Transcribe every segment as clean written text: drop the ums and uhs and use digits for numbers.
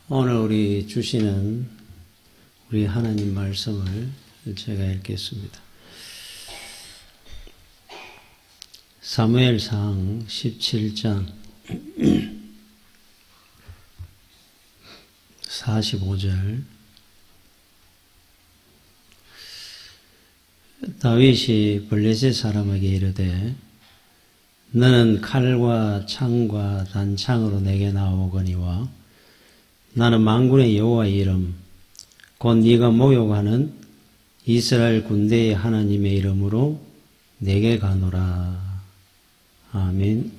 오늘 우리 주시는 우리 하나님 말씀을 제가 읽겠습니다. 사무엘상 17장 45절. 다윗이 블레셋 사람에게 이르되 너는 칼과 창과 단창으로 내게 나오거니와 나는 만군의 여호와의 이름 곧 네가 모욕하는 이스라엘 군대의 하나님의 이름으로 내게 가노라. 아멘.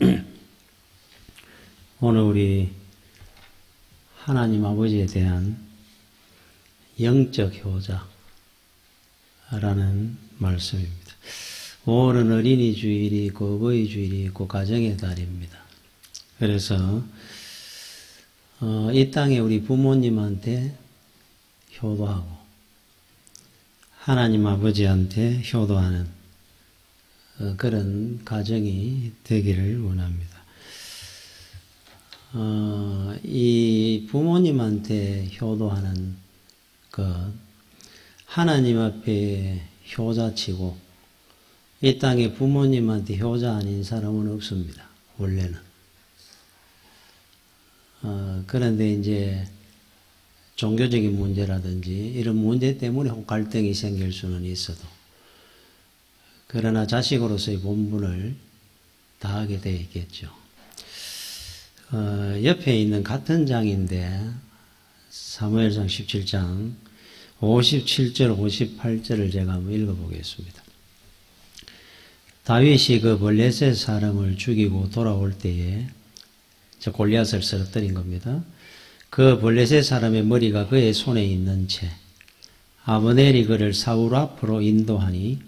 오늘 우리 하나님 아버지에 대한 영적 효자라는 말씀입니다. 5월은 어린이 주일이 있고 어버이 주일이 있고 가정의 달입니다. 그래서 이 땅에 우리 부모님한테 효도하고 하나님 아버지한테 효도하는 그런 가정이 되기를 원합니다. 이 부모님한테 효도하는 것, 하나님 앞에 효자치고 이 땅에 부모님한테 효자 아닌 사람은 없습니다. 원래는. 그런데 이제 종교적인 문제라든지 이런 문제 때문에 갈등이 생길 수는 있어도 그러나 자식으로서의 본분을 다하게 되어 있겠죠. 옆에 있는 같은 장인데 사무엘상 17장 57절 58절을 제가 한번 읽어보겠습니다. 다윗이 그 블레셋 사람을 죽이고 돌아올 때에 골리앗을 쓰러뜨린 겁니다. 그 블레셋 사람의 머리가 그의 손에 있는 채 아브넬이 그를 사울 앞으로 인도하니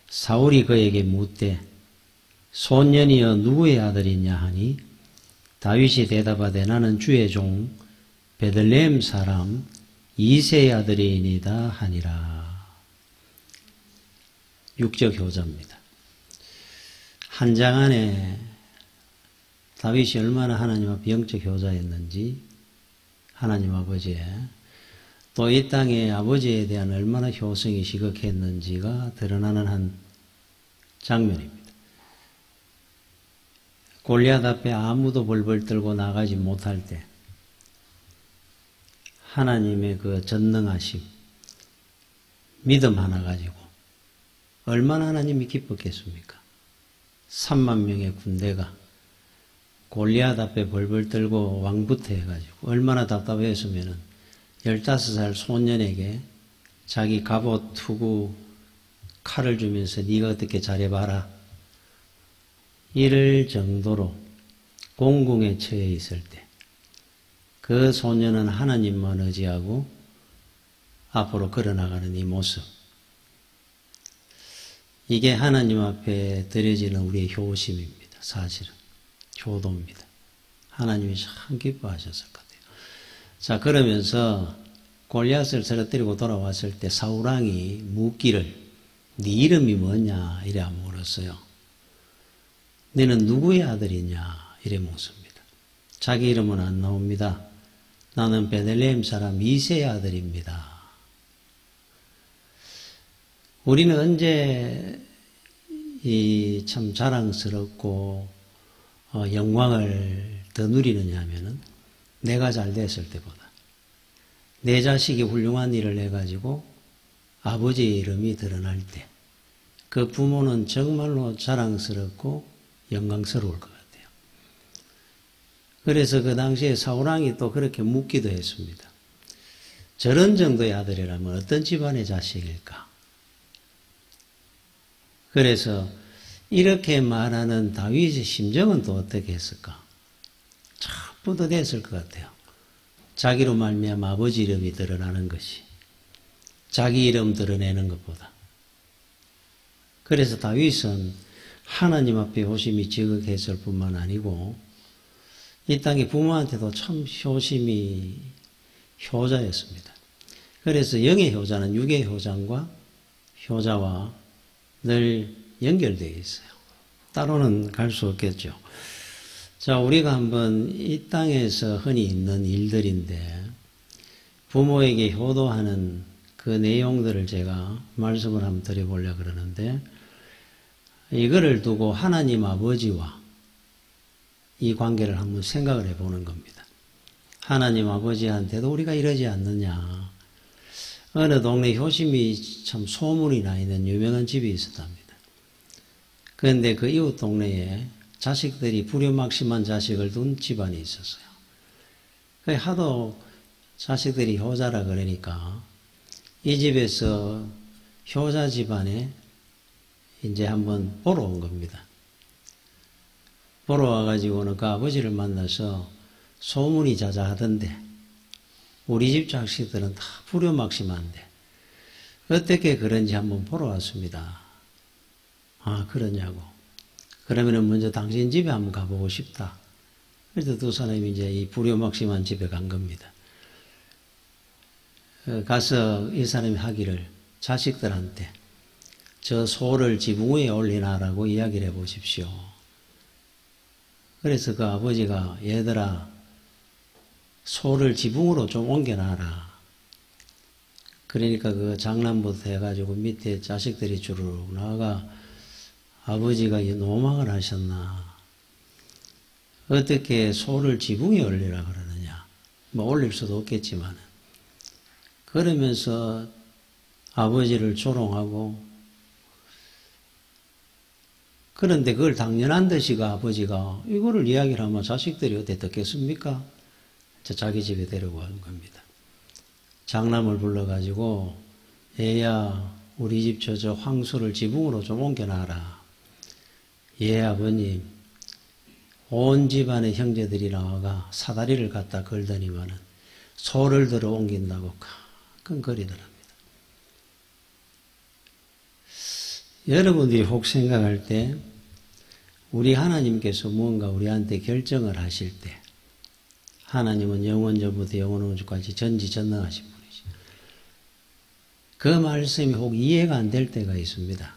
사울이 그에게 묻되 소년이여 누구의 아들이냐 하니 다윗이 대답하되 나는 주의 종 베들레헴 사람 이새의 아들이니이다 하니라. 육적 효자입니다. 한 장 안에 다윗이 얼마나 하나님 앞에 영적 효자였는지 하나님 아버지의 또 이 땅에 아버지에 대한 얼마나 효성이 시극했는지가 드러나는 한 장면입니다. 골리앗 앞에 아무도 벌벌 떨고 나가지 못할 때 하나님의 그 전능하심, 믿음 하나 가지고 얼마나 하나님이 기뻤겠습니까? 3만 명의 군대가 골리앗 앞에 벌벌 떨고 왕부터 해가지고 얼마나 답답했으면은 15살 소년에게 자기 갑옷, 투구, 칼을 주면서 네가 어떻게 잘해봐라. 이럴 정도로 공궁에 처해 있을 때 그 소년은 하나님만 의지하고 앞으로 걸어나가는 이 모습. 이게 하나님 앞에 드려지는 우리의 효심입니다. 사실은. 효도입니다. 하나님이 참 기뻐하셨을 것 같아요. 자, 그러면서 골리앗을 쓰러뜨리고 돌아왔을 때 사울왕이 묻기를 네 이름이 뭐냐 이래 물었어요. 너는 누구의 아들이냐 이래 묻습니다. 자기 이름은 안 나옵니다. 나는 베들레헴 사람 이새의 아들입니다. 우리는 언제 이 참 자랑스럽고 영광을 더 누리느냐 하면은 내가 잘 됐을 때보다 내 자식이 훌륭한 일을 해가지고 아버지의 이름이 드러날 때 그 부모는 정말로 자랑스럽고 영광스러울 것 같아요. 그래서 그 당시에 사울왕이 또 그렇게 묻기도 했습니다. 저런 정도의 아들이라면 어떤 집안의 자식일까? 그래서 이렇게 말하는 다윗의 심정은 또 어떻게 했을까? 참 뿌듯했을 것 같아요. 자기로 말미암아 아버지 이름이 드러나는 것이 자기 이름 드러내는 것보다. 그래서 다윗은 하나님 앞에 효심이 지극했을 뿐만 아니고 이 땅의 부모한테도 참 효심이 효자였습니다. 그래서 영의 효자는 육의 효자와 늘 연결되어 있어요. 따로는 갈 수 없겠죠. 자, 우리가 한번 이 땅에서 흔히 있는 일들인데 부모에게 효도하는 그 내용들을 제가 말씀을 한번 드려보려고 그러는데, 이거를 두고 하나님 아버지와 이 관계를 한번 생각을 해보는 겁니다. 하나님 아버지한테도 우리가 이러지 않느냐. 어느 동네 효심이 참 소문이 나 있는 유명한 집이 있었답니다. 그런데 그 이웃 동네에 자식들이 불효막심한 자식을 둔 집안이 있었어요. 하도 자식들이 효자라 그러니까 이 집에서 효자 집안에 이제 한번 보러 온 겁니다. 보러 와가지고는 그 아버지를 만나서 소문이 자자하던데 우리 집 자식들은 다 불효막심한데 어떻게 그런지 한번 보러 왔습니다. 아, 그러냐고. 그러면은 먼저 당신 집에 한번 가보고 싶다. 그래서 두 사람이 이제 이 불효막심한 집에 간 겁니다. 가서 이 사람이 하기를 자식들한테 저 소를 지붕 위에 올리나라고 이야기를 해보십시오. 그래서 그 아버지가 얘들아 소를 지붕으로 좀 옮겨놔라. 그러니까 그 장남부터 해가지고 밑에 자식들이 주르륵 나가 아버지가 노망을 하셨나. 어떻게 소를 지붕에 올리라 그러느냐. 뭐 올릴 수도 없겠지만 그러면서 아버지를 조롱하고 그런데 그걸 당연한 듯이 그 아버지가 이거를 이야기를 하면 자식들이 어떻게 듣겠습니까? 자기 집에 데리고 간 겁니다. 장남을 불러가지고 얘야 우리 집 저 황소를 지붕으로 좀 옮겨놔라. 예 아버님. 온 집안의 형제들이 나와가 사다리를 갖다 걸더니만은 소를 들어 옮긴다고 끙거리더랍니다. 여러분들이 혹 생각할 때 우리 하나님께서 무언가 우리한테 결정을 하실 때 하나님은 영원전부터 영원오주까지 전지전능하신 분이죠. 그 말씀이 혹 이해가 안 될 때가 있습니다.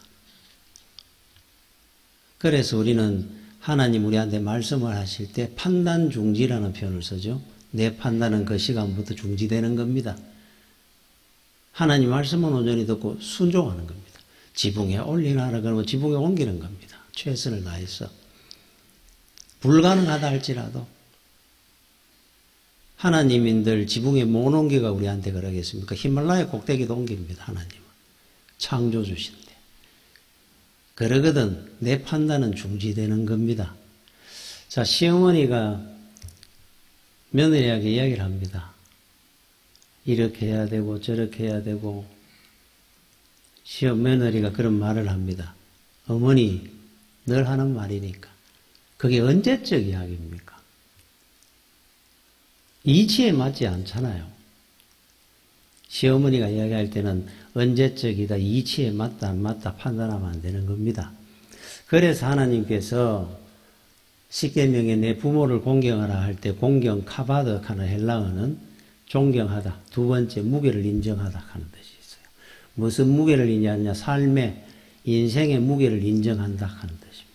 그래서 우리는 하나님 우리한테 말씀을 하실 때 판단중지라는 표현을 쓰죠. 내 판단은 그 시간부터 중지되는 겁니다. 하나님 말씀은 온전히 듣고 순종하는 겁니다. 지붕에 올리나라 그러면 지붕에 옮기는 겁니다. 최선을 다해서. 불가능하다 할지라도 하나님인들 지붕에 못 옮기가 우리한테 그러겠습니까? 히말라야 꼭대기도 옮깁니다. 하나님은. 창조주신데. 그러거든 내 판단은 중지되는 겁니다. 자, 시어머니가 며느리에게 이야기를 합니다. 이렇게 해야 되고 저렇게 해야 되고 며느리가 그런 말을 합니다. 어머니 늘 하는 말이니까. 그게 언제적 이야기입니까? 이치에 맞지 않잖아요. 시어머니가 이야기할 때는 언제적이다, 이치에 맞다 안 맞다 판단하면 안 되는 겁니다. 그래서 하나님께서 십계명에 내 부모를 공경하라 할 때 공경 카바드 하는 헬라어는 존경하다. 두 번째 무게를 인정하다 하는 뜻이 있어요. 무슨 무게를 인정하냐? 삶의 인생의 무게를 인정한다 하는 뜻입니다.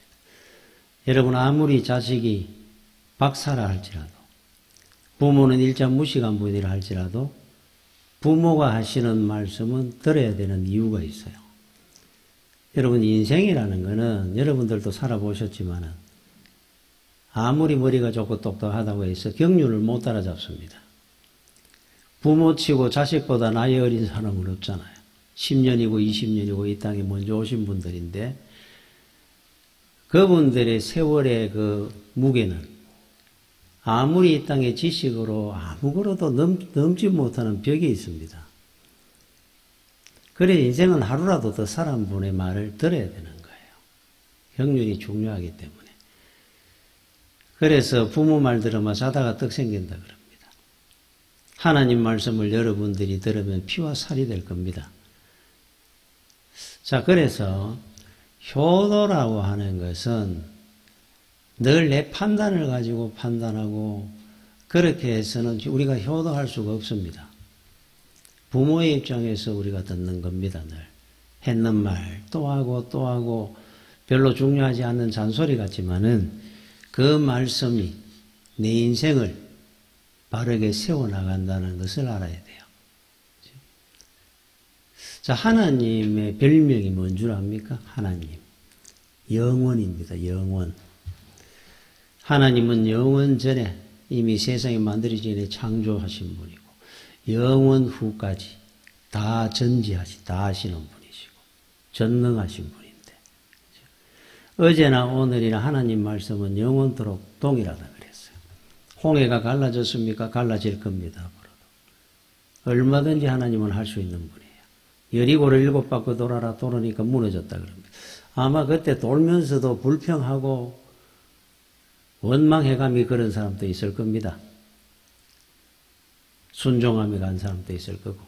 여러분 아무리 자식이 박사라 할지라도 부모는 일자무식한 분이라 할지라도 부모가 하시는 말씀은 들어야 되는 이유가 있어요. 여러분 인생이라는 거는 여러분들도 살아보셨지만은 아무리 머리가 좋고 똑똑하다고 해서 경륜을 못 따라잡습니다. 부모치고 자식보다 나이 어린 사람은 없잖아요. 10년이고 20년이고 이 땅에 먼저 오신 분들인데 그분들의 세월의 그 무게는 아무리 이 땅의 지식으로 아무거라도 넘지 못하는 벽이 있습니다. 그래 인생은 하루라도 더 살아온 분의 말을 들어야 되는 거예요. 경륜이 중요하기 때문에. 그래서 부모 말 들으면 자다가 떡 생긴다 그럽니다. 하나님 말씀을 여러분들이 들으면 피와 살이 될 겁니다. 자, 그래서 효도라고 하는 것은 늘 내 판단을 가지고 판단하고 그렇게 해서는 우리가 효도할 수가 없습니다. 부모의 입장에서 우리가 듣는 겁니다. 늘 했는 말 또 하고 또 하고 별로 중요하지 않는 잔소리 같지만은 그 말씀이 내 인생을 바르게 세워나간다는 것을 알아야 돼요. 자, 하나님의 별명이 뭔 줄 압니까? 하나님. 영원입니다. 영원. 하나님은 영원 전에 이미 세상이 만들어지기 전에 창조하신 분이고 영원 후까지 다 다 하시는 분이시고 전능하신 분인데 어제나 오늘이나 하나님 말씀은 영원토록 동일하다 그랬어요. 홍해가 갈라졌습니까? 갈라질 겁니다. 앞으로도. 얼마든지 하나님은 할 수 있는 분이에요. 여리고를 7바퀴 돌아라 돌으니까 무너졌다 그럽니다. 아마 그때 돌면서도 불평하고 원망해감이 그런 사람도 있을 겁니다. 순종함이 간 사람도 있을 거고.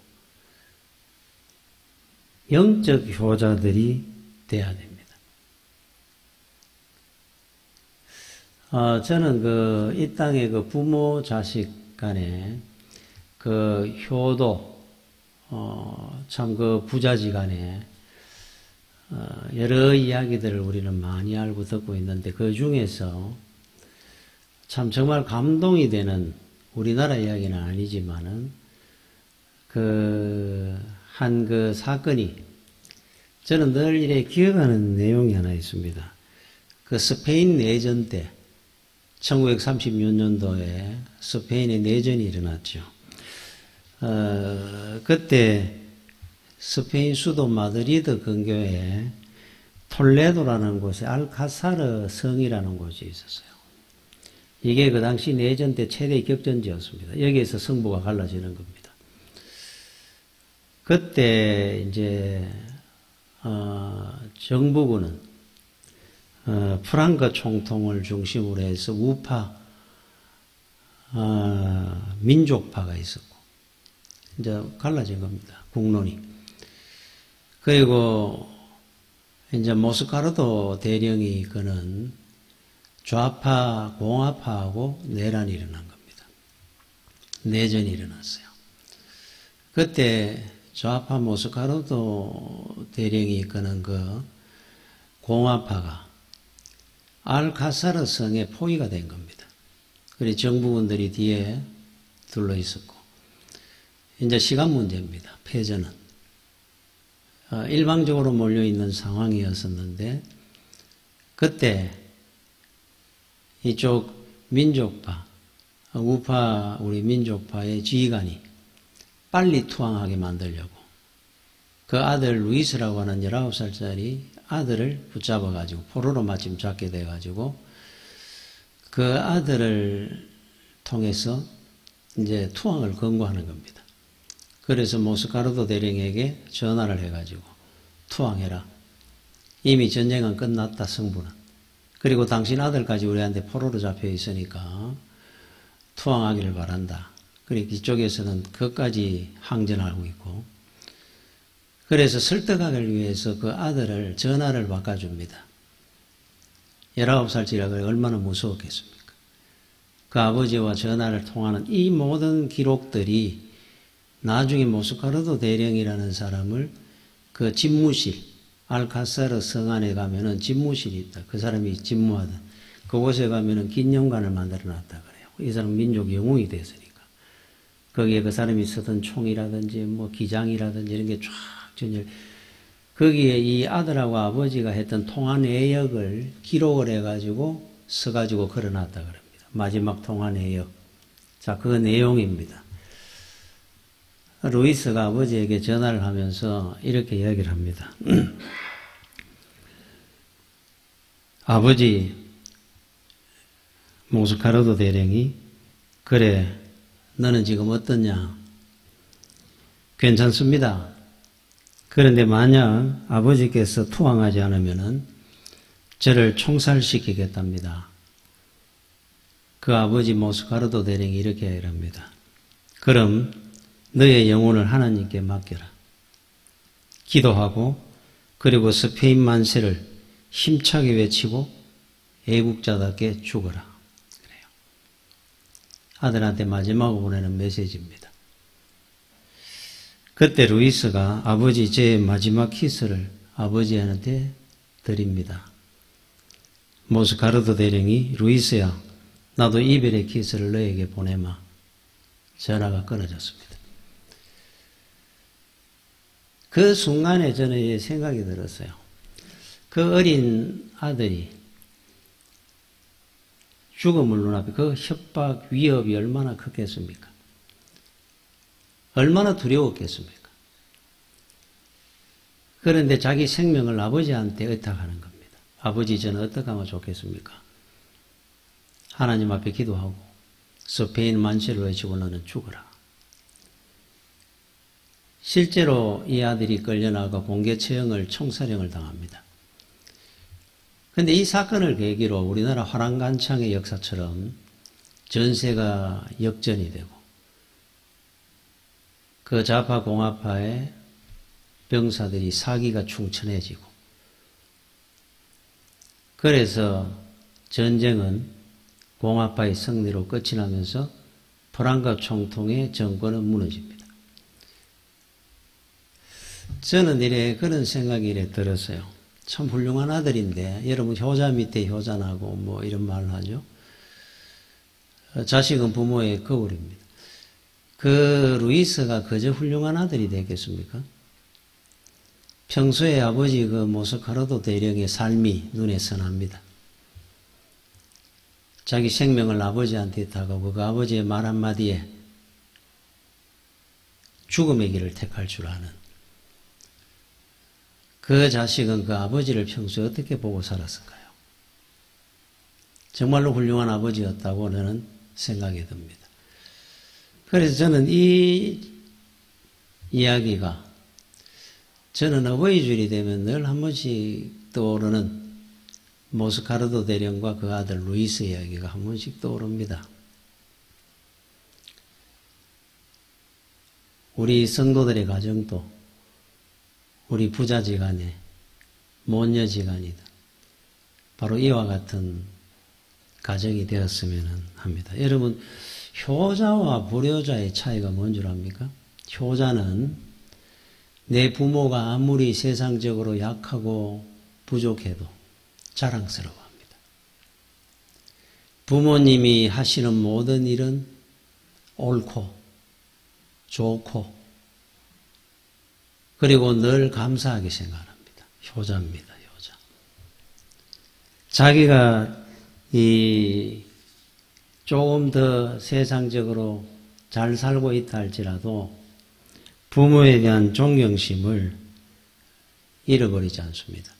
영적 효자들이 돼야 됩니다. 저는 이 땅의 부모 자식 간에 효도, 참 부자지간에 여러 이야기들을 우리는 많이 알고 듣고 있는데 그 중에서 참 정말 감동이 되는 우리나라 이야기는 아니지만은 한 사건이 저는 늘 이래 기억하는 내용이 하나 있습니다. 스페인 내전 때 1936년도에 스페인의 내전이 일어났죠. 그때 스페인 수도 마드리드 근교에 톨레도라는 곳에 알카사르 성이라는 곳이 있었어요. 이게 그 당시 내전 때 최대 격전지였습니다. 여기에서 승부가 갈라지는 겁니다. 그때 이제 정부군은 프랑크 총통을 중심으로 해서 우파 민족파가 있었고 이제 갈라진 겁니다. 국론이. 그리고 이제 모스카르도 대령이 이끄는 좌파 공화파하고 내란이 일어난 겁니다. 내전이 일어났어요. 그때 좌파 모스카르도 대령이 이끄는 공화파가 알카사르 성에 포위가 된 겁니다. 그리고 정부군들이 뒤에 둘러 있었고 이제 시간 문제입니다. 패전은 일방적으로 몰려있는 상황이었었는데 그때 이쪽 민족파, 우파 우리 민족파의 지휘관이 빨리 투항하게 만들려고 그 아들 루이스라고 하는 19살짜리 아들을 붙잡아가지고 포로로 마침 잡게 돼가지고 그 아들을 통해서 이제 투항을 권고하는 겁니다. 그래서 모스카르도 대령에게 전화를 해가지고 투항해라. 이미 전쟁은 끝났다, 승부는. 그리고 당신 아들까지 우리한테 포로로 잡혀 있으니까 투항하기를 바란다. 그리고 이쪽에서는 그것까지 항전하고 있고. 그래서 설득하기 위해서 그 아들을 전화를 바꿔줍니다. 19살짜리가 얼마나 무서웠겠습니까? 그 아버지와 전화를 통하는 이 모든 기록들이 나중에 모스카르도 대령이라는 사람을 그 집무실, 알카사르 성 안에 가면은 집무실이 있다. 그 사람이 집무하던 그곳에 가면은 기념관을 만들어 놨다 그래요. 이 사람 민족 영웅이 됐으니까. 거기에 그 사람이 쓰던 총이라든지 기장이라든지 이런 게 쫙 전열. 거기에 이 아들하고 아버지가 했던 통화 내역을 기록을 해가지고 써가지고 걸어놨다 그럽니다. 마지막 통화 내역. 자, 그 내용입니다. 루이스가 아버지에게 전화를 하면서 이렇게 이야기를 합니다. 아버지, 모스카르도 대령이 그래, 너는 지금 어떠냐? 괜찮습니다. 그런데 만약 아버지께서 투항하지 않으면은 저를 총살시키겠답니다. 그 아버지 모스카르도 대령이 이렇게 이야기를 합니다. 그럼 너의 영혼을 하나님께 맡겨라. 기도하고 그리고 스페인 만세를 힘차게 외치고 애국자답게 죽어라. 그래요. 아들한테 마지막으로 보내는 메시지입니다. 그때 루이스가 아버지 제 마지막 키스를 아버지한테 드립니다. 모스카르도 대령이 루이스야 나도 이별의 키스를 너에게 보내마. 전화가 끊어졌습니다. 그 순간에 저는 생각이 들었어요. 그 어린 아들이 죽음을 눈앞에 그 협박, 위협이 얼마나 컸겠습니까? 얼마나 두려웠겠습니까? 그런데 자기 생명을 아버지한테 의탁하는 겁니다. 아버지, 저는 어떻게 하면 좋겠습니까? 하나님 앞에 기도하고 스페인 만세를 외치고 너는 죽어라. 실제로 이 아들이 끌려나가 공개 처형을 총사령을 당합니다. 그런데 이 사건을 계기로 우리나라 화랑간창의 역사처럼 전세가 역전이 되고 그 좌파 공화파의 병사들이 사기가 충천해지고 그래서 전쟁은 공화파의 승리로 끝이 나면서 프랑카 총통의 정권은 무너집니다. 저는 그런 생각이 들었어요. 참 훌륭한 아들인데, 여러분 효자 밑에 효자나고 뭐 이런 말을 하죠. 자식은 부모의 거울입니다. 그 루이스가 그저 훌륭한 아들이 되겠습니까? 평소에 아버지 그 모스카르도 대령의 삶이 눈에 선합니다. 자기 생명을 아버지한테 다가오고 그 아버지의 말 한마디에 죽음의 길을 택할 줄 아는 그 자식은 그 아버지를 평소에 어떻게 보고 살았을까요? 정말로 훌륭한 아버지였다고 저는 생각이 듭니다. 그래서 저는 이 이야기가 저는 어버이주일이 되면 늘 한 번씩 떠오르는 모스카르도 대령과 그 아들 루이스 이야기가 한 번씩 떠오릅니다. 우리 성도들의 가정도 우리 부자지간에 모녀지간이든 바로 이와 같은 가정이 되었으면 합니다. 여러분 효자와 불효자의 차이가 뭔 줄 압니까? 효자는 내 부모가 아무리 세상적으로 약하고 부족해도 자랑스러워합니다. 부모님이 하시는 모든 일은 옳고 좋고 그리고 늘 감사하게 생각합니다. 효자입니다. 효자. 자기가 조금 더 세상적으로 잘 살고 있다 할지라도 부모에 대한 존경심을 잃어버리지 않습니다.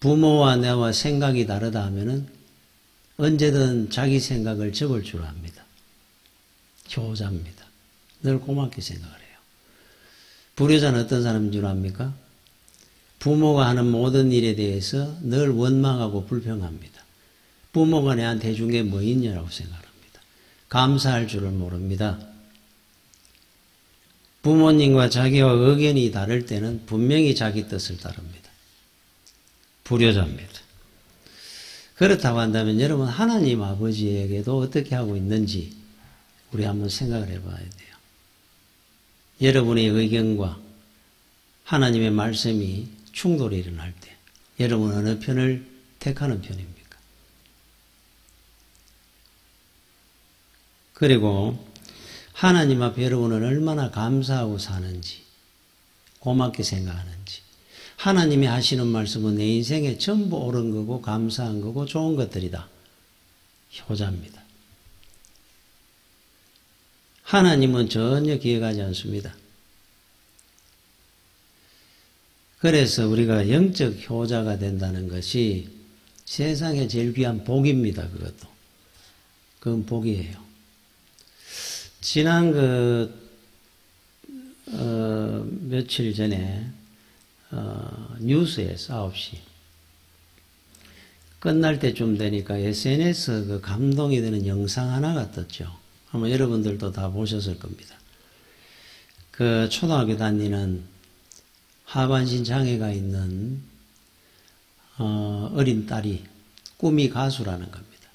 부모와 내와 생각이 다르다 하면은 언제든 자기 생각을 접을 줄 압니다. 효자입니다. 늘 고맙게 생각을 해요. 불효자는 어떤 사람인 줄 압니까? 부모가 하는 모든 일에 대해서 늘 원망하고 불평합니다. 부모가 내한테 해준 게 뭐 있냐라고 생각합니다. 감사할 줄을 모릅니다. 부모님과 자기와 의견이 다를 때는 분명히 자기 뜻을 따릅니다. 불효자입니다. 그렇다고 한다면 여러분 하나님 아버지에게도 어떻게 하고 있는지 우리 한번 생각을 해봐야 돼요. 여러분의 의견과 하나님의 말씀이 충돌이 일어날 때 여러분 어느 편을 택하는 편입니까? 그리고 하나님 앞에 여러분은 얼마나 감사하고 사는지 고맙게 생각하는지 하나님이 하시는 말씀은 내 인생에 전부 옳은 거고 감사한 거고 좋은 것들이다. 효자입니다. 하나님은 전혀 기억하지 않습니다. 그래서 우리가 영적 효자가 된다는 것이 세상에 제일 귀한 복입니다. 그건 복이에요. 지난 며칠 전에 뉴스에서 9시 끝날 때쯤 되니까 SNS 감동이 되는 영상 하나가 떴죠. 아마 여러분들도 다 보셨을 겁니다. 초등학교 다니는 하반신 장애가 있는 어린 딸이 꿈이 가수라는 겁니다.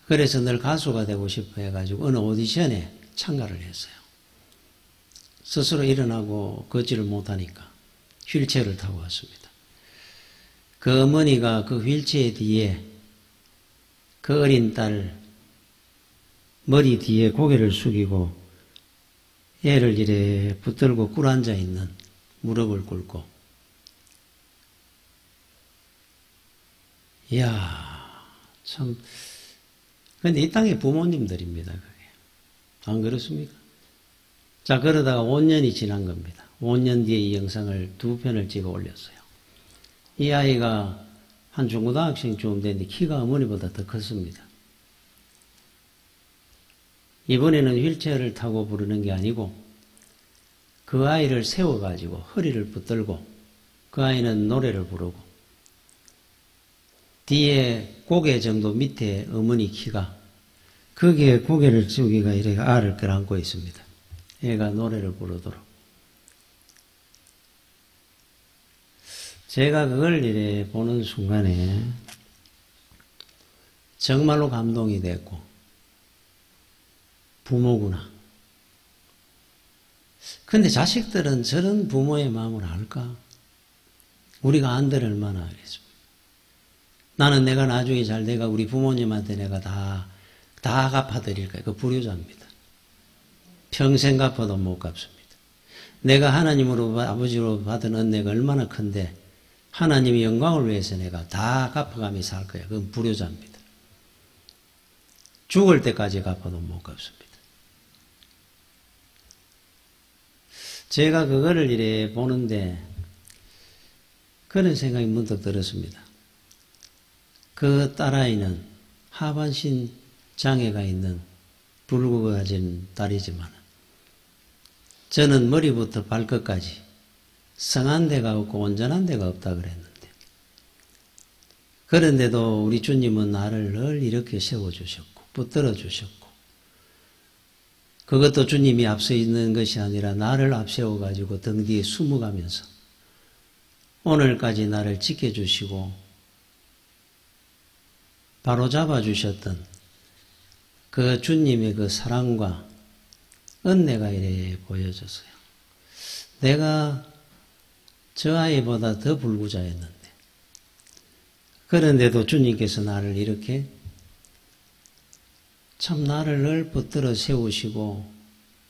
그래서 늘 가수가 되고 싶어 해가지고 어느 오디션에 참가를 했어요. 스스로 일어나고 걷지를 못하니까 휠체어를 타고 왔습니다. 그 어머니가 그 휠체어 뒤에 그 어린 딸 머리 뒤에 고개를 숙이고 애를 이래 붙들고 꿇어앉아 있는, 무릎을 꿇고. 이야, 참. 근데 이 땅의 부모님들입니다, 그게. 안 그렇습니까? 자, 그러다가 5년이 지난 겁니다. 5년 뒤에 이 영상을 2편을 찍어 올렸어요. 이 아이가 한 중고등학생쯤 됐는데 키가 어머니보다 더 컸습니다. 이번에는 휠체어를 타고 부르는 게 아니고 그 아이를 세워가지고 허리를 붙들고 그 아이는 노래를 부르고 뒤에 고개 정도 밑에 어머니 키가 거기에 고개를 숙이가 이렇게 알을 끌어안고 있습니다. 애가 노래를 부르도록. 제가 그걸 이래 보는 순간에 정말로 감동이 됐고 부모구나. 근데 자식들은 저런 부모의 마음을 알까? 우리가 안들 얼마나 알겠습니까? 나는 내가 나중에 잘 내가 우리 부모님한테 내가 다 갚아드릴 거야. 그 불효자입니다. 평생 갚아도 못 갚습니다. 내가 하나님으로 아버지로 받은 은혜가 얼마나 큰데 하나님의 영광을 위해서 내가 다 갚아가며 살 거야. 그건 불효자입니다. 죽을 때까지 갚아도 못 갚습니다. 제가 그거를 이래 보는데 그런 생각이 문득 들었습니다. 그 딸아이는 하반신 장애가 있는 불구가 가진 딸이지만 저는 머리부터 발끝까지 성한 데가 없고 온전한 데가 없다 그랬는데 그런데도 우리 주님은 나를 늘 이렇게 세워주셨고 붙들어 주셨고 그것도 주님이 앞서 있는 것이 아니라 나를 앞세워가지고 등 뒤에 숨어가면서 오늘까지 나를 지켜주시고 바로 잡아주셨던 그 주님의 그 사랑과 은혜가 이래 보여졌어요. 내가 저 아이보다 더 불구자였는데 그런데도 주님께서 나를 이렇게 참 나를 늘 붙들어 세우시고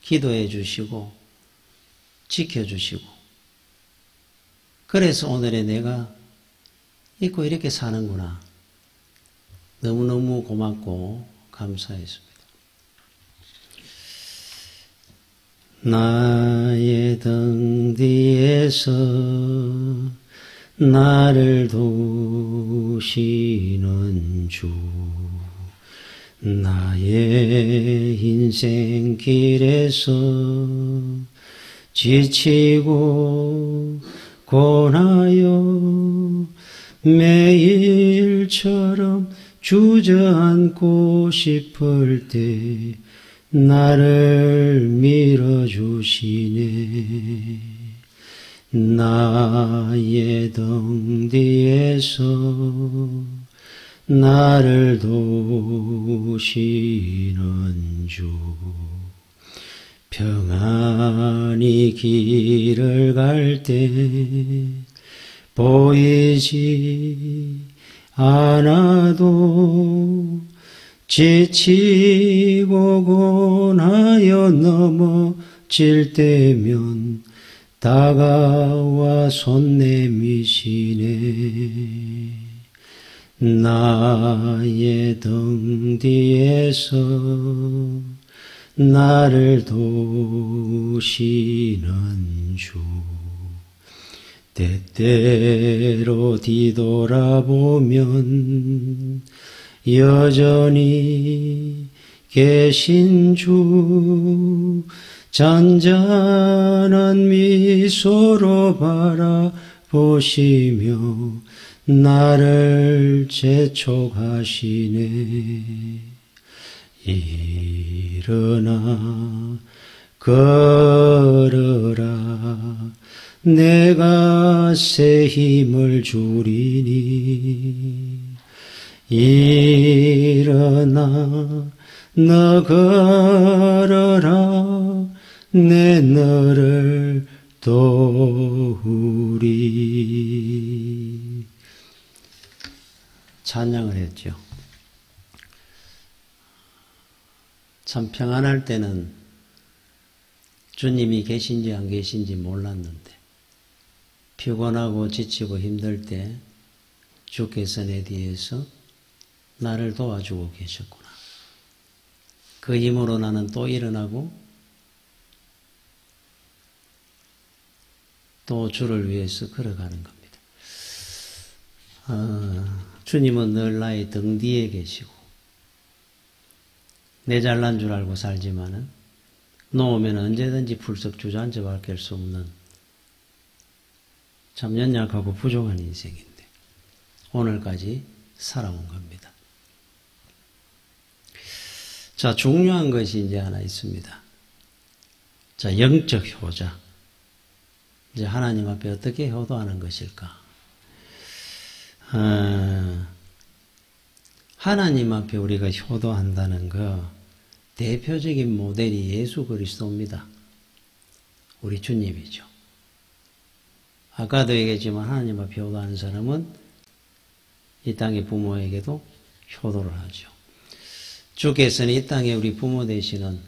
기도해 주시고 지켜주시고 그래서 오늘의 내가 있고 이렇게 사는구나. 너무너무 고맙고 감사했습니다. 나의 등 뒤에서 나를 도우시는 주 나의 인생길에서 지치고 고나여 매일처럼 주저앉고 싶을 때 나를 밀어주시네. 나의 등 뒤에서 나를 도우시는 주 평안히 길을 갈 때 보이지 않아도 지치고 고나여 넘어질 때면 다가와 손 내미시네. 나의 등 뒤에서 나를 도우시는 주 때때로 뒤돌아보면 여전히 계신 주 잔잔한 미소로 바라보시며 나를 재촉하시네. 일어나 걸어라 내가 새 힘을 주리니. 일어나 너 걸어라 내 너를 도우리. 찬양을 했죠. 참 평안할 때는 주님이 계신지 안 계신지 몰랐는데 피곤하고 지치고 힘들 때 주께서 내 뒤에서 나를 도와주고 계셨구나. 그 힘으로 나는 또 일어나고 또 주를 위해서 걸어가는 겁니다. 주님은 늘 나의 등 뒤에 계시고 내 잘난 줄 알고 살지만은 놓으면 언제든지 풀썩 주저앉아 밝힐 수 없는 참 연약하고 부족한 인생인데 오늘까지 살아온 겁니다. 자, 중요한 것이 이제 하나 있습니다. 자, 영적 효자. 이제 하나님 앞에 어떻게 효도하는 것일까? 하나님 앞에 우리가 효도한다는 거 대표적인 모델이 예수 그리스도입니다. 우리 주님이죠. 아까도 얘기했지만 하나님 앞에 효도하는 사람은 이 땅의 부모에게도 효도를 하죠. 주께서는 이 땅에 우리 부모 되시는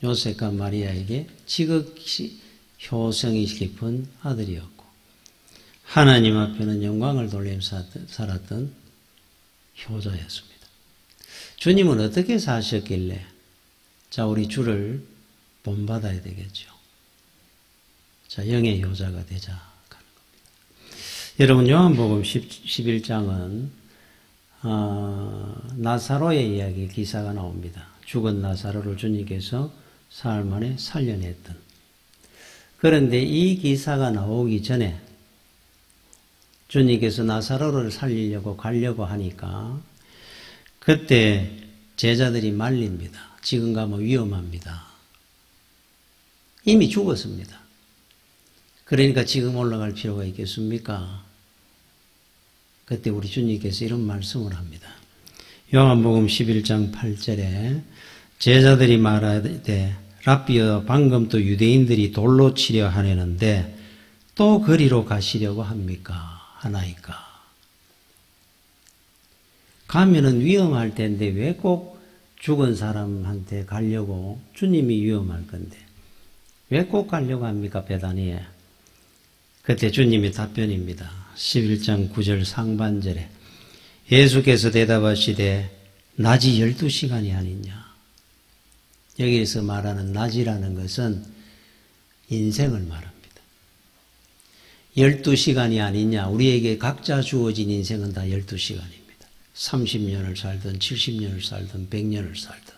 요셉과 마리아에게 지극히 효성이 깊은 아들이었고 하나님 앞에는 영광을 돌리면서 살았던 효자였습니다. 주님은 어떻게 사셨길래 자 우리 주를 본받아야 되겠죠. 자 영의 효자가 되자 하는 겁니다. 여러분 요한복음 11장은 나사로의 이야기 기사가 나옵니다. 죽은 나사로를 주님께서 사흘 만에 살려냈던. 그런데 이 기사가 나오기 전에 주님께서 나사로를 살리려고 가려고 하니까 그때 제자들이 말립니다. 지금 가면 위험합니다. 이미 죽었습니다. 그러니까 지금 올라갈 필요가 있겠습니까? 그때 우리 주님께서 이런 말씀을 합니다. 요한복음 11장 8절에 제자들이 말하되 랍비여 방금 또 유대인들이 돌로 치려 하려는데 또 거리로 가시려고 합니까? 하나이까? 가면은 위험할 텐데 왜 꼭 죽은 사람한테 가려고 주님이 위험할 건데 왜 꼭 가려고 합니까? 베다니에. 그때 주님의 답변입니다. 11장 9절 상반절에 예수께서 대답하시되 낮이 12시간이 아니냐. 여기에서 말하는 낮이라는 것은 인생을 말합니다. 12시간이 아니냐. 우리에게 각자 주어진 인생은 다 12시간입니다. 30년을 살든 70년을 살든 100년을 살든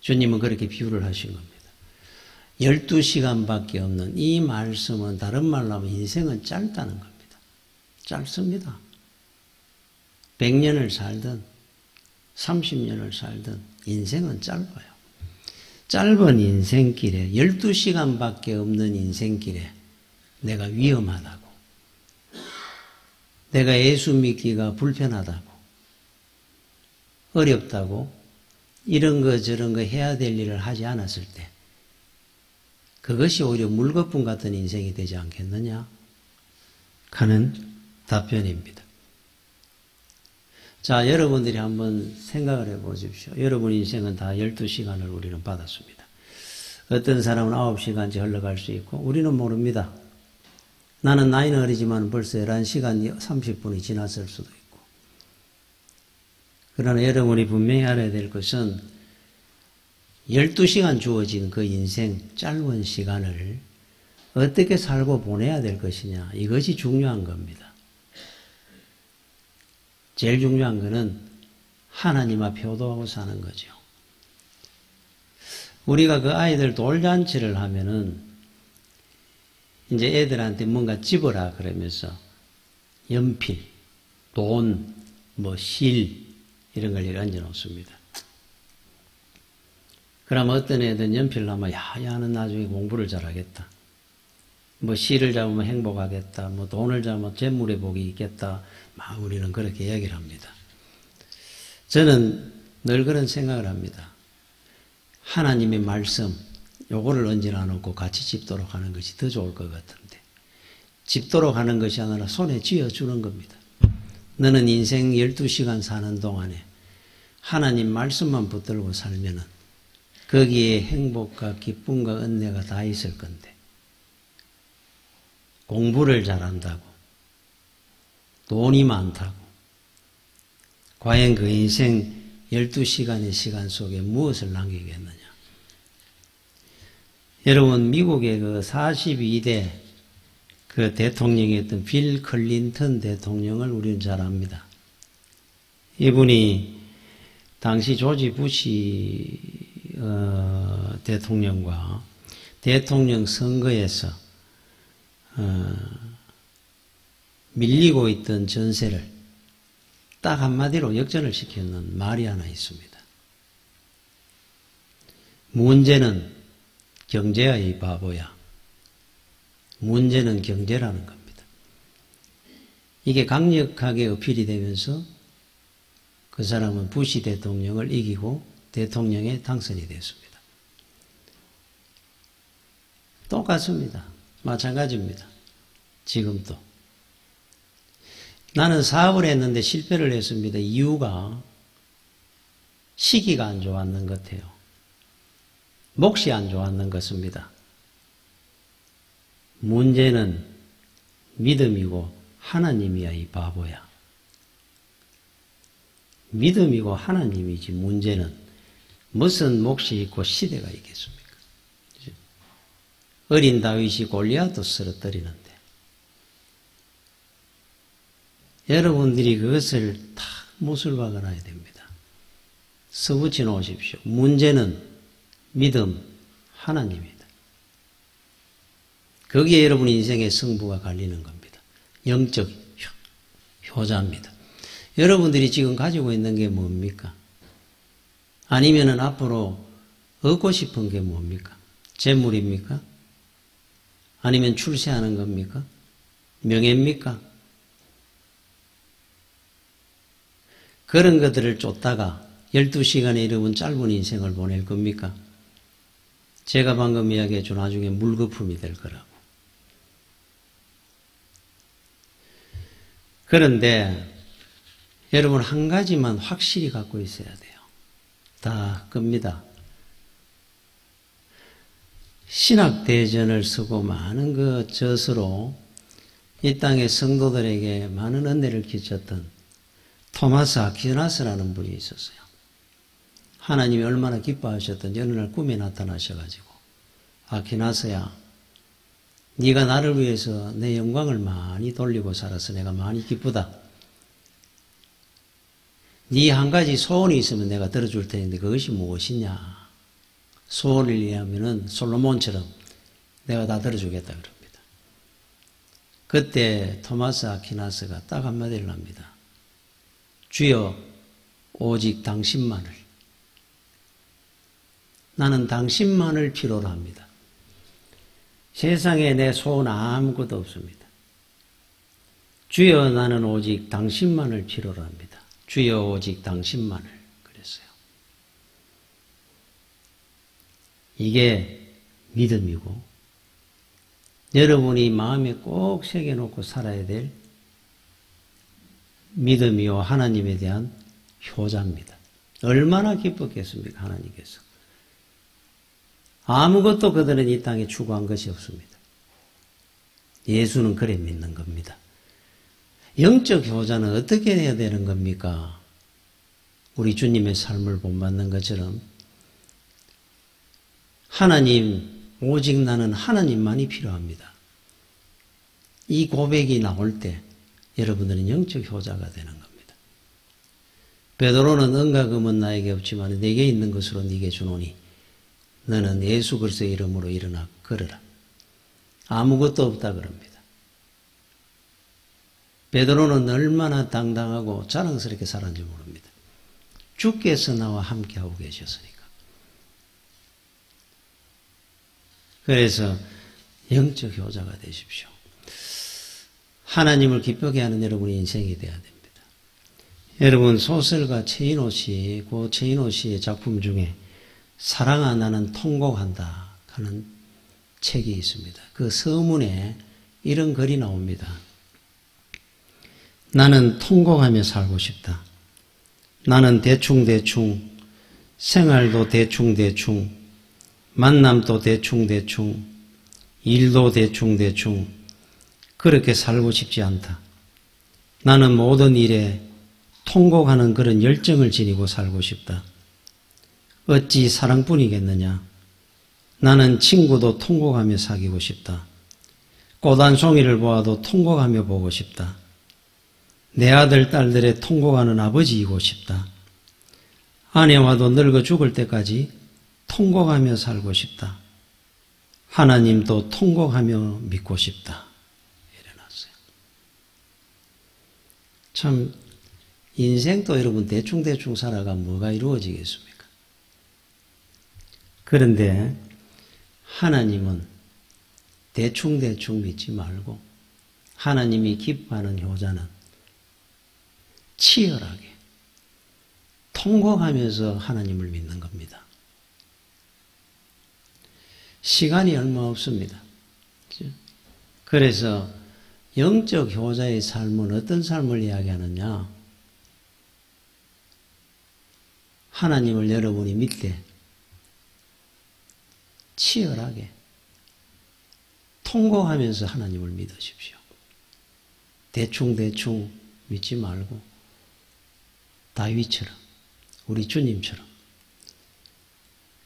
주님은 그렇게 비유를 하신 겁니다. 12시간밖에 없는 이 말씀은 다른 말로 하면 인생은 짧다는 겁니다. 짧습니다. 100년을 살든 30년을 살든 인생은 짧아요. 짧은 인생길에 12시간밖에 없는 인생길에 내가 위험하다고 내가 예수 믿기가 불편하다고 어렵다고 이런 거 저런 거 해야 될 일을 하지 않았을 때 그것이 오히려 물거품 같은 인생이 되지 않겠느냐 하는 답변입니다. 자, 여러분들이 한번 생각을 해보십시오. 여러분 인생은 다 12시간을 우리는 받았습니다. 어떤 사람은 9시간째 흘러갈 수 있고 우리는 모릅니다. 나는 나이는 어리지만 벌써 11시간 30분이 지났을 수도 있고. 그러나 여러분이 분명히 알아야 될 것은 12시간 주어진 그 인생 짧은 시간을 어떻게 살고 보내야 될 것이냐. 이것이 중요한 겁니다. 제일 중요한 것은 하나님 앞에 효도하고 사는 거죠. 우리가 그 아이들 돌잔치를 하면은 이제 애들한테 뭔가 집어라 그러면서 연필, 돈, 실 이런 걸 얹어 놓습니다. 그러면 어떤 애들은 연필을 하면 야는 나중에 공부를 잘하겠다. 시를 잡으면 행복하겠다. 돈을 잡으면 재물의 복이 있겠다. 막 우리는 그렇게 이야기를 합니다. 저는 늘 그런 생각을 합니다. 하나님의 말씀 요거를 얹어 놓고 같이 집도록 하는 것이 더 좋을 것 같은데 집도록 하는 것이 아니라 손에 쥐어주는 겁니다. 너는 인생 12시간 사는 동안에 하나님 말씀만 붙들고 살면은 거기에 행복과 기쁨과 은혜가 다 있을 건데 공부를 잘한다고 돈이 많다고 과연 그 인생 12시간의 시간 속에 무엇을 남기겠느냐. 여러분 미국의 그 42대 그 대통령이었던 빌 클린턴 대통령을 우리는 잘 압니다. 이분이 당시 조지 부시 대통령과 대통령 선거에서 밀리고 있던 전세를 딱 한마디로 역전을 시키는 말이 하나 있습니다. 문제는 경제야 이 바보야. 문제는 경제라는 겁니다. 이게 강력하게 어필이 되면서 그 사람은 부시 대통령을 이기고 대통령에 당선이 됐습니다. 똑같습니다. 마찬가지입니다. 지금도. 나는 사업을 했는데 실패를 했습니다. 이유가 시기가 안 좋았는 것 같아요. 몫이 안 좋았는 것입니다. 문제는 믿음이고 하나님이야 이 바보야. 믿음이고 하나님이지 문제는 무슨 몫이 있고 시대가 있겠습니까? 어린 다윗이 골리앗도 쓰러뜨리는데 여러분들이 그것을 다 못을 박아놔야 됩니다. 써붙여 놓으십시오. 문제는 믿음, 하나님이다. 거기에 여러분 인생의 승부가 갈리는 겁니다. 영적 효자입니다. 여러분들이 지금 가지고 있는 게 뭡니까? 아니면은 앞으로 얻고 싶은 게 뭡니까? 재물입니까? 아니면 출세하는 겁니까? 명예입니까? 그런 것들을 쫓다가 12시간의 여러분 짧은 인생을 보낼 겁니까? 제가 방금 이야기해 준 나중에 물거품이 될 거라고. 그런데 여러분 한 가지만 확실히 갖고 있어야 돼요. 다 겁니다. 신학대전을 쓰고 많은 그 젖으로 이 땅의 성도들에게 많은 은혜를 끼쳤던 토마스 아퀴나스라는 분이 있었어요. 하나님이 얼마나 기뻐하셨던지 어느 날 꿈에 나타나셔가지고 아퀴나스야 네가 나를 위해서 내 영광을 많이 돌리고 살아서 내가 많이 기쁘다. 네 한 가지 소원이 있으면 내가 들어줄 테는데 그것이 무엇이냐. 소원을 이해하면은 솔로몬처럼 내가 다 들어주겠다 그럽니다. 그때 토마스 아퀴나스가 딱 한마디를 합니다. 주여 오직 당신만을. 나는 당신만을 필요로 합니다. 세상에 내 소원 아무것도 없습니다. 주여 나는 오직 당신만을 필요로 합니다. 주여 오직 당신만을. 그랬어요. 이게 믿음이고 여러분이 마음에 꼭 새겨놓고 살아야 될 믿음이요 하나님에 대한 효자입니다. 얼마나 기뻤겠습니까? 하나님께서. 아무것도 그들은 이 땅에 추구한 것이 없습니다. 예수는 그래 믿는 겁니다. 영적 효자는 어떻게 해야 되는 겁니까? 우리 주님의 삶을 본받는 것처럼 하나님, 오직 나는 하나님만이 필요합니다. 이 고백이 나올 때 여러분들은 영적 효자가 되는 겁니다. 베드로는 은과 금은 나에게 없지만 내게 있는 것으로 네게 주노니 너는 예수 그리스도의 이름으로 일어나 걸어라. 아무것도 없다 그럽니다. 베드로는 얼마나 당당하고 자랑스럽게 살았는지 모릅니다. 주께서 나와 함께하고 계셨으니까. 그래서 영적 효자가 되십시오. 하나님을 기쁘게 하는 여러분의 인생이 되어야 됩니다. 여러분 소설가 최인호 씨, 그 최인호 씨의 작품 중에 사랑아 나는 통곡한다 하는 책이 있습니다. 그 서문에 이런 글이 나옵니다. 나는 통곡하며 살고 싶다. 나는 대충 생활도 대충대충, 만남도 대충대충, 일도 대충대충, 그렇게 살고 싶지 않다. 나는 모든 일에 통곡하는 그런 열정을 지니고 살고 싶다. 어찌 사랑뿐이겠느냐. 나는 친구도 통곡하며 사귀고 싶다. 꽃 한 송이를 보아도 통곡하며 보고 싶다. 내 아들, 딸들의 통곡하는 아버지이고 싶다. 아내와도 늙어 죽을 때까지 통곡하며 살고 싶다. 하나님도 통곡하며 믿고 싶다. 이래놨어요. 참 인생도 여러분 대충대충 살아가 뭐가 이루어지겠습니까? 그런데 하나님은 대충대충 믿지 말고 하나님이 기뻐하는 효자는 치열하게 통곡하면서 하나님을 믿는 겁니다. 시간이 얼마 없습니다. 그래서 영적 효자의 삶은 어떤 삶을 이야기하느냐? 하나님을 여러분이 믿되 치열하게 통곡하면서 하나님을 믿으십시오. 대충대충 믿지 말고 다윗처럼 우리 주님처럼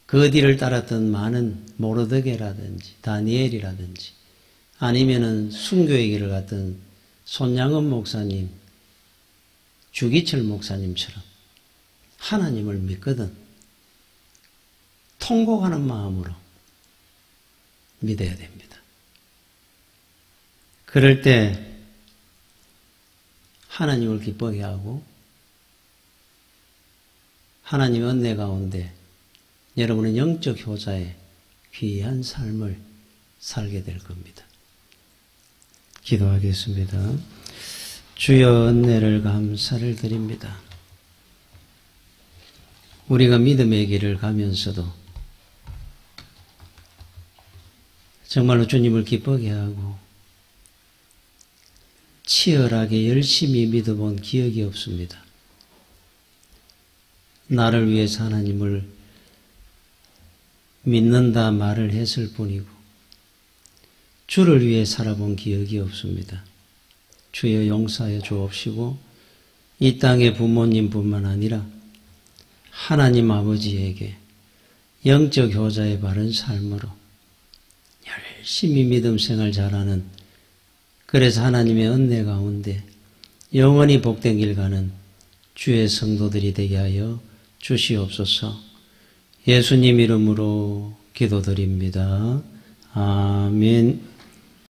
그 뒤를 따랐던 많은 모르드게라든지 다니엘이라든지 아니면은 순교의 길을 갔던 손양은 목사님, 주기철 목사님처럼 하나님을 믿거든 통곡하는 마음으로 믿어야 됩니다. 그럴 때 하나님을 기쁘게 하고 하나님의 은혜 가운데 여러분은 영적 효자의 귀한 삶을 살게 될 겁니다. 기도하겠습니다. 주여 은혜를 감사를 드립니다. 우리가 믿음의 길을 가면서도 정말로 주님을 기쁘게 하고 치열하게 열심히 믿어본 기억이 없습니다. 나를 위해서 하나님을 믿는다 말을 했을 뿐이고 주를 위해 살아본 기억이 없습니다. 주여 용서하여 주옵시고 이 땅의 부모님뿐만 아니라 하나님 아버지에게 영적 효자의 바른 삶으로 열심히 믿음 생활 잘하는 그래서 하나님의 은혜 가운데 영원히 복된 길 가는 주의 성도들이 되게 하여 주시옵소서. 예수님 이름으로 기도드립니다. 아멘.